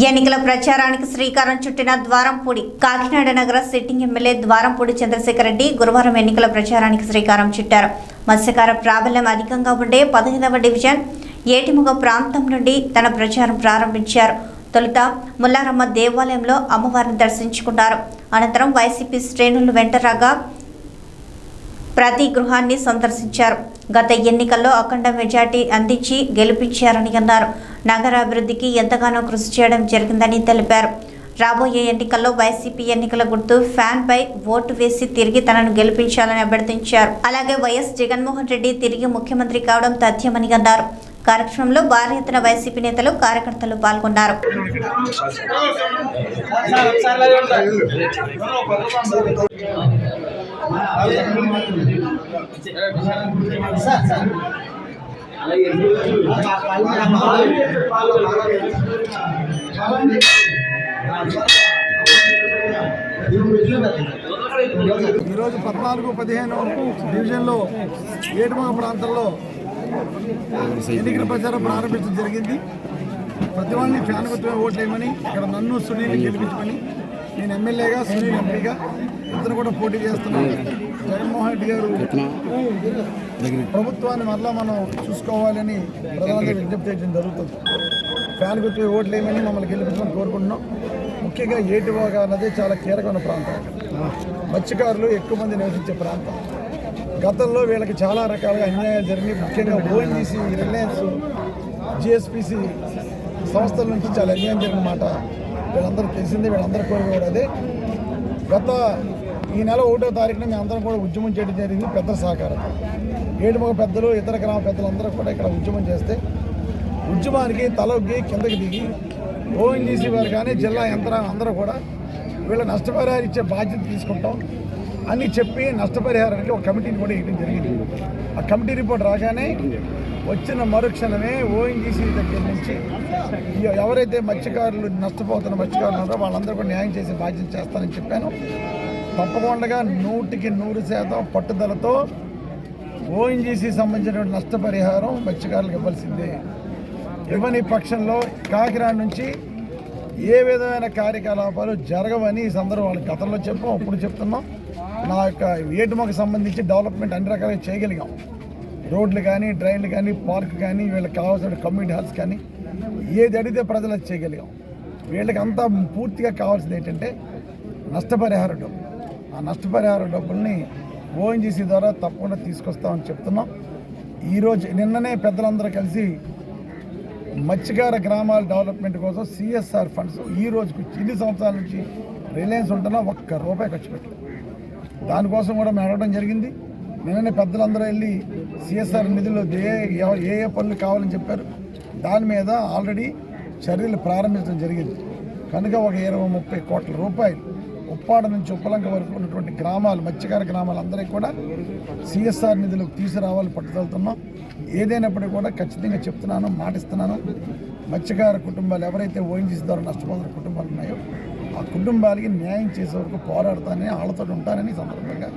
ఎన్నికల ప్రచారానికి శ్రీకారం చుట్టిన ద్వారంపూడి కాకినాడ నగర సిట్టింగ్ ఎమ్మెల్యే ద్వారంపూడి చంద్రశేఖర్ రెడ్డి గురువారం ఎన్నికల ప్రచారానికి శ్రీకారం చుట్టారు. మత్స్యకార ప్రాబల్యం అధికంగా ఉండే 15వ డివిజన్ ఏటిముగ ప్రాంతం నుండి తన ప్రచారం ప్రారంభించారు. తొలుత ముల్లారమ్మ దేవాలయంలో అమ్మవారిని దర్శించుకున్నారు. అనంతరం వైసీపీ శ్రేణులు వెంటరాగా ప్రతి గృహాన్ని సందర్శించారు. గత ఎన్నికల్లో అఖండ మెజార్టీ అందించి గెలిపించారని అన్నారు. నగరాభివృద్ధికి ఎంతగానో కృషి చేయడం జరిగిందని తెలిపారు. రాబోయే ఎన్నికల్లో వైసీపీ ఎన్నికల గుర్తు ఫ్యాన్ పై ఓటు వేసి తిరిగి తనను గెలిపించాలని అభ్యర్థించారు. అలాగే వైఎస్ జగన్మోహన్ రెడ్డి తిరిగి ముఖ్యమంత్రి కావడం తథ్యమని అన్నారు. కార్యక్రమంలో భారీ ఎత్తున వైసీపీ నేతలు కార్యకర్తలు పాల్గొన్నారు. ఈరోజు 14-15 డివిజన్లో ఏడుమగ ప్రాంతంలో ఎన్నికల ప్రచారం ప్రారంభించడం జరిగింది. ప్రతి వాడిని ఫ్యాన్ గుర్తుపై ఓట్లేయమని, ఇక్కడ నన్ను సునీల్ని గెలిపించమని, నేను ఎమ్మెల్యేగా సునీల్ ఎంపీగా ఇద్దరు కూడా పోటీ చేస్తున్నాను. జగన్మోహన్ రెడ్డి గారు ప్రభుత్వాన్ని మరలా మనం చూసుకోవాలని ప్రధానంగా విజ్ఞప్తి చేయడం జరుగుతుంది. ఫ్యాన్ గుర్తుపై ఓట్లేయమని మమ్మల్ని గెలిపించమని కోరుకుంటున్నాం. ముఖ్యంగా ఏటివాగ అన్నది చాలా కీలకమైన ప్రాంతం. మత్స్యకారులు ఎక్కువ మంది నివసించే ప్రాంతం. గతంలో వీళ్ళకి చాలా రకాలుగా అన్యాయాలు జరిగినాయి. ముఖ్యంగా ఓఎన్జీసీ, రిలయన్స్, జిఎస్పిసి సంస్థల నుంచి చాలా అన్యాయం జరిగిన మాట వీళ్ళందరూ తెలిసిందే. వీళ్ళందరూ కూడా అదే గత ఈ నెల 1వ తారీఖున మేము అందరం కూడా ఉద్యమం చేయడం జరిగింది. పెద్దల సహకారం, ఏడుమగ పెద్దలు, ఇతర గ్రామ పెద్దలందరూ కూడా ఇక్కడ ఉద్యమం చేస్తే ఉద్యమానికి తలొగ్గి కిందకి దిగి ఓఎన్జీసీ వారు కానీ జిల్లా యంత్రాంగం అందరూ కూడా వీళ్ళ నష్టపరిహారం ఇచ్చే బాధ్యత తీసుకుంటాం అని చెప్పి నష్టపరిహారానికి ఒక కమిటీని కూడా ఇవ్వడం జరిగింది. ఆ కమిటీ రిపోర్ట్ రాగానే వచ్చిన మరుక్షణమే ఓఎన్జీసీ దగ్గర నుంచి ఎవరైతే మత్స్యకారులు నష్టపోతున్న మత్స్యకారులు ఉన్నారో వాళ్ళందరూ కూడా న్యాయం చేసే బాధ్యత చేస్తానని చెప్పాను. తప్పకుండా 100% పట్టుదలతో ఓఎన్జీసీ సంబంధించిన నష్టపరిహారం మత్స్యకారులకు ఇవ్వాల్సిందే. ఇవ్వని పక్షంలో కాకినాడ నుంచి ఏ విధమైన కార్యకలాపాలు జరగవని ఈ సందర్భం వాళ్ళకి గతంలో చెప్పాం, అప్పుడు చెప్తున్నాం. నా యొక్క ఏటుమకు సంబంధించి డెవలప్మెంట్ అన్ని రకాలుగా చేయగలిగాం. రోడ్లు కానీ, డ్రైన్లు కానీ, పార్క్ కానీ, వీళ్ళకి కావాల్సిన కమ్యూనిటీ హాల్స్ కానీ ఏది అడిగితే ప్రజలు అది చేయగలిగాం. వీళ్ళకి అంతా పూర్తిగా కావాల్సింది ఏంటంటే నష్టపరిహార డబ్బు. ఆ నష్టపరిహార డబ్బుల్ని ఓఎన్జీసీ ద్వారా తప్పకుండా తీసుకొస్తామని చెప్తున్నాం. ఈరోజు నిన్ననే పెద్దలందరూ కలిసి మత్స్యకార గ్రామాల డెవలప్మెంట్ కోసం సిఎస్ఆర్ ఫండ్స్ ఈ రోజుకు ఇన్ని సంవత్సరాల నుంచి రిలయన్స్ ఉంటున్నా ₹1 ఖర్చు పెట్టలేదు. దానికోసం కూడా మేము అడగడం జరిగింది. నిన్ననే పెద్దలందరూ వెళ్ళి సిఎస్ఆర్ నిధులు ఏ పనులు కావాలని చెప్పారు. దాని మీద ఆల్రెడీ చర్యలు ప్రారంభించడం జరిగింది. కనుక ఒక 20-30 కోట్ల రూపాయలు ఉప్పాడ నుంచి ఉప్పలంక వరకు ఉన్నటువంటి గ్రామాలు, మత్స్యకార గ్రామాలందరికీ కూడా సిఎస్ఆర్ నిధులకు తీసుకురావాలని పట్టుదలుతున్నాం. ఏదైనప్పటికీ కూడా ఖచ్చితంగా చెప్తున్నాను, మాటిస్తున్నాను. మత్స్యకార కుటుంబాలు ఎవరైతే ఓఎన్జీసీ ద్వారా నష్టపోతున్న కుటుంబాలు ఉన్నాయో ఆ కుటుంబాలకి న్యాయం చేసే వరకు పోరాడతానని, వాళ్ళతో ఉంటానని సందర్భంగా